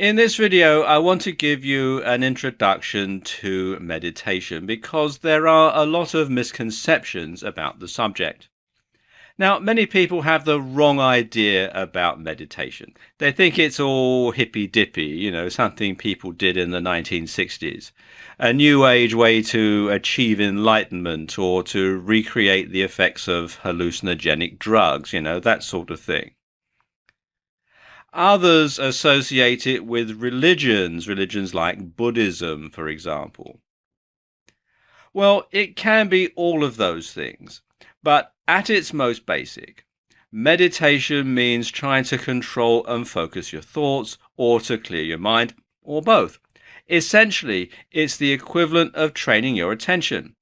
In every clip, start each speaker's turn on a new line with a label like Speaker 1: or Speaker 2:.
Speaker 1: In this video, I want to give you an introduction to meditation because there are a lot of misconceptions about the subject. Now, many people have the wrong idea about meditation. They think it's all hippy-dippy, something people did in the 1960s. A new age way to achieve enlightenment or to recreate the effects of hallucinogenic drugs, that sort of thing. Others associate it with religions like Buddhism, for example. Well, it can be all of those things, but at its most basic, meditation means trying to control and focus your thoughts or to clear your mind, or both. Essentially, it's the equivalent of training your attention.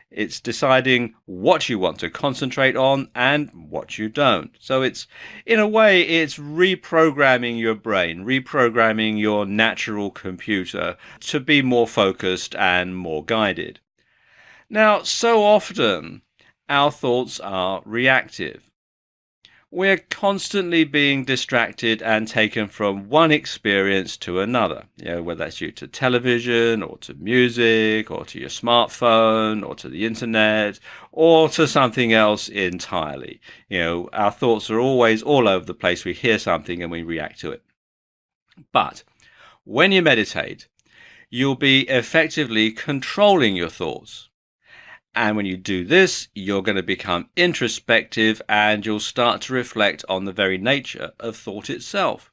Speaker 1: It's deciding what you want to concentrate on and what you don't. So in a way, it's reprogramming your brain, reprogramming your natural computer to be more focused and more guided. Now, so often our thoughts are reactive. We're constantly being distracted and taken from one experience to another, whether that's due to television or to music or to your smartphone or to the internet or to something else entirely. Our thoughts are always all over the place. We hear something and we react to it. But when you meditate, you'll be effectively controlling your thoughts. And when you do this, you're going to become introspective and you'll start to reflect on the very nature of thought itself.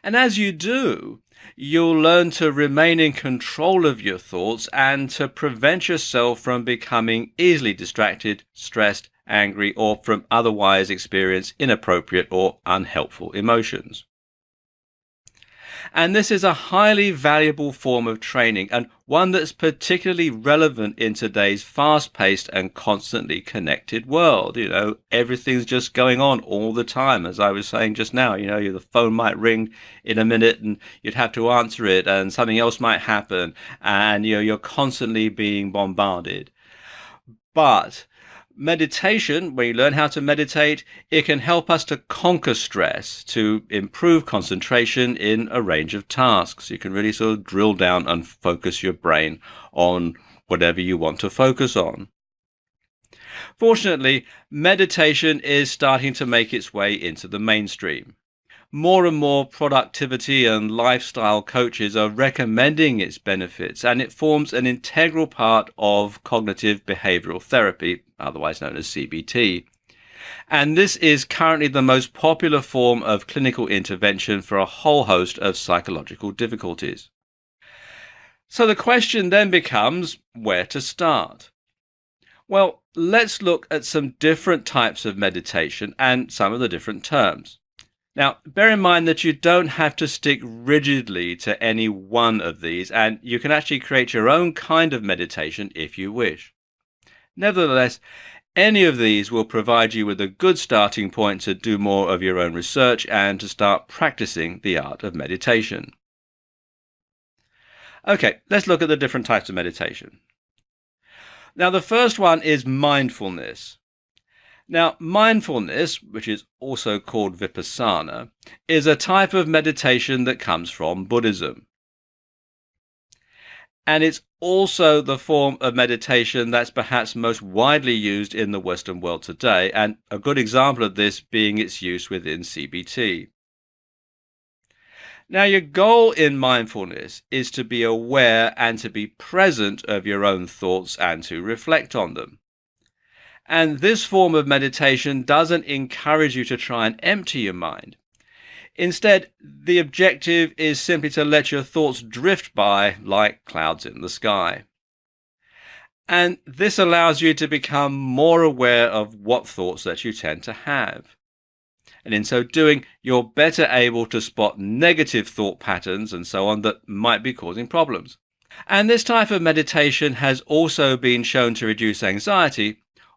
Speaker 1: And as you do, you'll learn to remain in control of your thoughts and to prevent yourself from becoming easily distracted, stressed, angry, or from otherwise experience inappropriate or unhelpful emotions. And this is a highly valuable form of training and one that's particularly relevant in today's fast-paced and constantly connected world. Everything's just going on all the time. As I was saying just now, the phone might ring in a minute and you'd have to answer it and something else might happen and you're constantly being bombarded. But meditation, when you learn how to meditate, it can help us to conquer stress, to improve concentration in a range of tasks. You can really sort of drill down and focus your brain on whatever you want to focus on. Fortunately, meditation is starting to make its way into the mainstream. More and more productivity and lifestyle coaches are recommending its benefits, and it forms an integral part of cognitive behavioral therapy, otherwise known as CBT. And this is currently the most popular form of clinical intervention for a whole host of psychological difficulties. So the question then becomes where to start. Well, let's look at some different types of meditation and some of the different terms. Now, bear in mind that you don't have to stick rigidly to any one of these, and you can actually create your own kind of meditation if you wish. Nevertheless, any of these will provide you with a good starting point to do more of your own research and to start practicing the art of meditation. Okay, let's look at the different types of meditation. Now, the first one is mindfulness. Now, mindfulness, which is also called vipassana, is a type of meditation that comes from Buddhism. And it's also the form of meditation that's perhaps most widely used in the Western world today, and a good example of this being its use within CBT. Now, your goal in mindfulness is to be aware and to be present of your own thoughts and to reflect on them. And this form of meditation doesn't encourage you to try and empty your mind. Instead, the objective is simply to let your thoughts drift by like clouds in the sky. And this allows you to become more aware of what thoughts that you tend to have. And in so doing, you're better able to spot negative thought patterns and so on that might be causing problems. And this type of meditation has also been shown to reduce anxiety,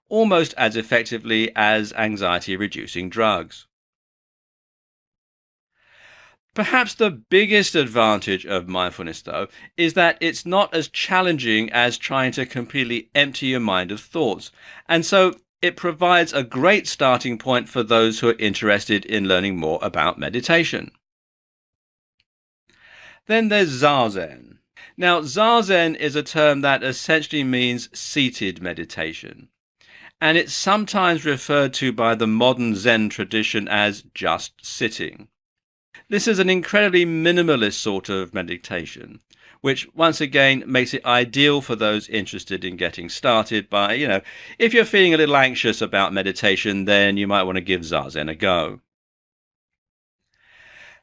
Speaker 1: almost as effectively as anxiety-reducing drugs. Perhaps the biggest advantage of mindfulness, though, is that it's not as challenging as trying to completely empty your mind of thoughts, and so it provides a great starting point for those who are interested in learning more about meditation. Then there's Zazen. Now, Zazen is a term that essentially means seated meditation, and it's sometimes referred to by the modern Zen tradition as just sitting. This is an incredibly minimalist sort of meditation, which once again makes it ideal for those interested in getting started by, if you're feeling a little anxious about meditation, then you might want to give Zazen a go.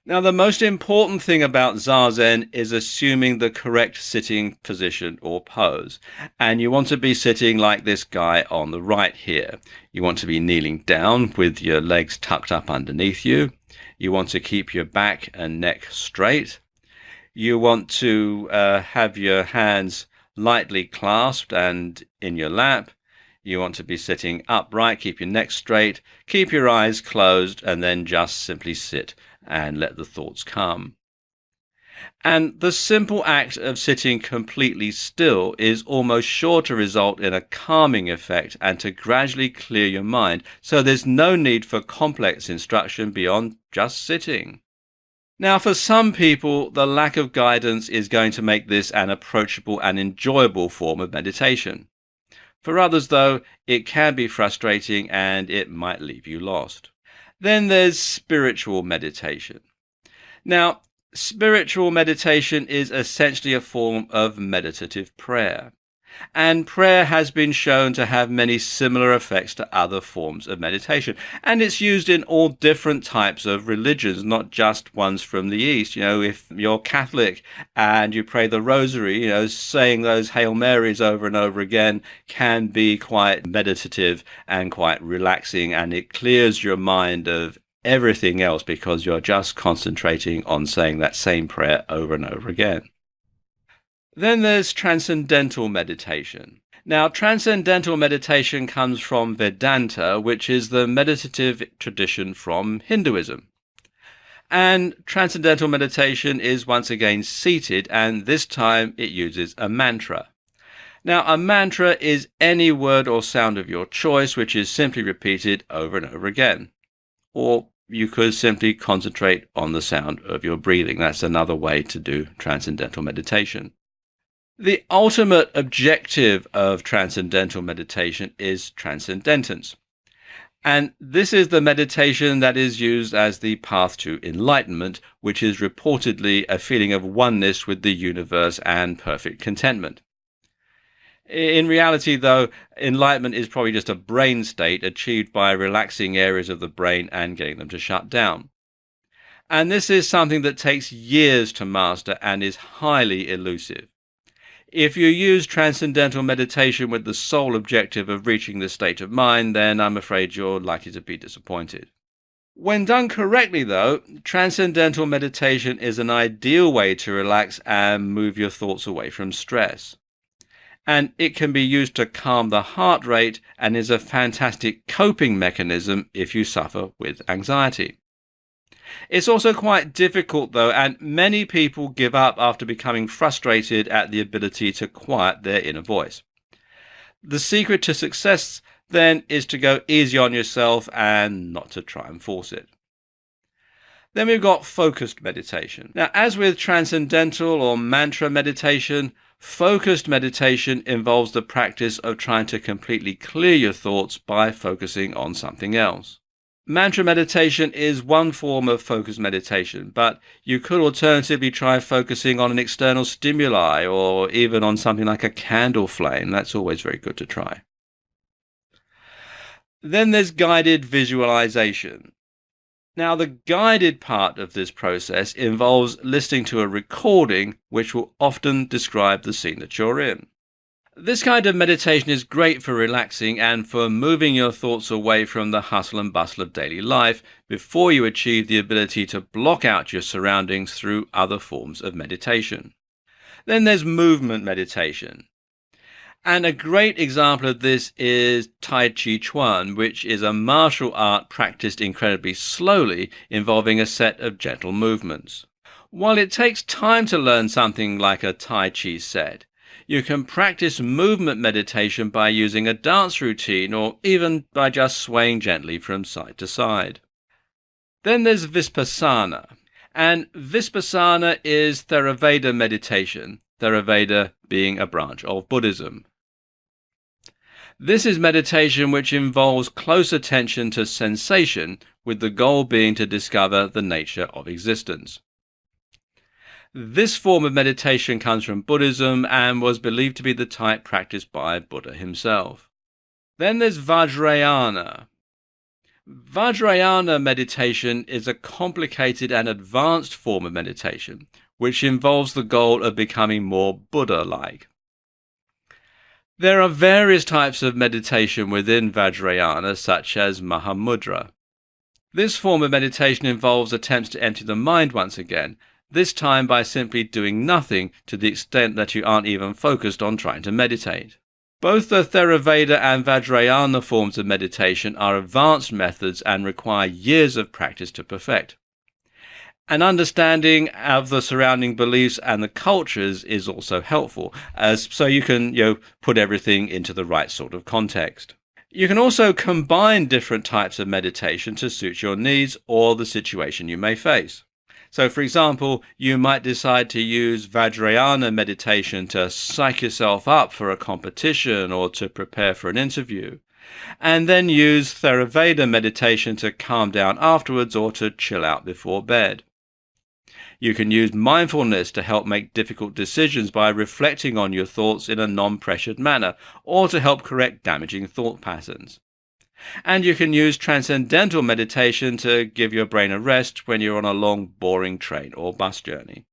Speaker 1: Now, the most important thing about Zazen is assuming the correct sitting position or pose. And you want to be sitting like this guy on the right here. You want to be kneeling down with your legs tucked up underneath you. You want to keep your back and neck straight. You want to have your hands lightly clasped and in your lap. You want to be sitting upright, keep your neck straight, keep your eyes closed, and then just simply sit and let the thoughts come. And the simple act of sitting completely still is almost sure to result in a calming effect and to gradually clear your mind, so there's no need for complex instruction beyond just sitting. Now, for some people, the lack of guidance is going to make this an approachable and enjoyable form of meditation. For others, though, it can be frustrating and it might leave you lost. Then there's spiritual meditation. Now, spiritual meditation is essentially a form of meditative prayer. And prayer has been shown to have many similar effects to other forms of meditation. And it's used in all different types of religions, not just ones from the East. If you're Catholic and you pray the rosary, saying those Hail Marys over and over again can be quite meditative and quite relaxing, and it clears your mind of everything else because you're just concentrating on saying that same prayer over and over again. Then there's transcendental meditation. Now, transcendental meditation comes from Vedanta, which is the meditative tradition from Hinduism. And transcendental meditation is once again seated, and this time it uses a mantra. Now, a mantra is any word or sound of your choice, which is simply repeated over and over again. Or you could simply concentrate on the sound of your breathing. That's another way to do transcendental meditation. The ultimate objective of transcendental meditation is transcendentance. And this is the meditation that is used as the path to enlightenment, which is reportedly a feeling of oneness with the universe and perfect contentment. In reality, though, enlightenment is probably just a brain state achieved by relaxing areas of the brain and getting them to shut down. And this is something that takes years to master and is highly elusive. If you use transcendental meditation with the sole objective of reaching this state of mind, then I'm afraid you're likely to be disappointed. When done correctly, though, transcendental meditation is an ideal way to relax and move your thoughts away from stress. And it can be used to calm the heart rate and is a fantastic coping mechanism if you suffer with anxiety. It's also quite difficult, though, and many people give up after becoming frustrated at the ability to quiet their inner voice. The secret to success, then, is to go easy on yourself and not to try and force it. Then we've got focused meditation. Now, as with transcendental or mantra meditation, focused meditation involves the practice of trying to completely clear your thoughts by focusing on something else. Mantra meditation is one form of focused meditation, but you could alternatively try focusing on an external stimuli or even on something like a candle flame. That's always very good to try. Then there's guided visualization. Now, the guided part of this process involves listening to a recording which will often describe the scene that you're in. This kind of meditation is great for relaxing and for moving your thoughts away from the hustle and bustle of daily life before you achieve the ability to block out your surroundings through other forms of meditation. Then there's movement meditation. And a great example of this is Tai Chi Chuan, which is a martial art practiced incredibly slowly, involving a set of gentle movements. While it takes time to learn something like a Tai Chi set, you can practice movement meditation by using a dance routine or even by just swaying gently from side to side. Then there's Vipassana. And Vipassana is Theravada meditation, Theravada being a branch of Buddhism. This is meditation which involves close attention to sensation, with the goal being to discover the nature of existence. This form of meditation comes from Buddhism and was believed to be the type practiced by Buddha himself. Then there's Vajrayana. Vajrayana meditation is a complicated and advanced form of meditation, which involves the goal of becoming more Buddha-like. There are various types of meditation within Vajrayana, such as Mahamudra. This form of meditation involves attempts to empty the mind once again, this time by simply doing nothing to the extent that you aren't even focused on trying to meditate. Both the Theravada and Vajrayana forms of meditation are advanced methods and require years of practice to perfect. An understanding of the surrounding beliefs and the cultures is also helpful, so you can put everything into the right sort of context. You can also combine different types of meditation to suit your needs or the situation you may face. So, for example, you might decide to use Vajrayana meditation to psych yourself up for a competition or to prepare for an interview, and then use Theravada meditation to calm down afterwards or to chill out before bed. You can use mindfulness to help make difficult decisions by reflecting on your thoughts in a non-pressured manner, or to help correct damaging thought patterns. And you can use transcendental meditation to give your brain a rest when you're on a long, boring train or bus journey.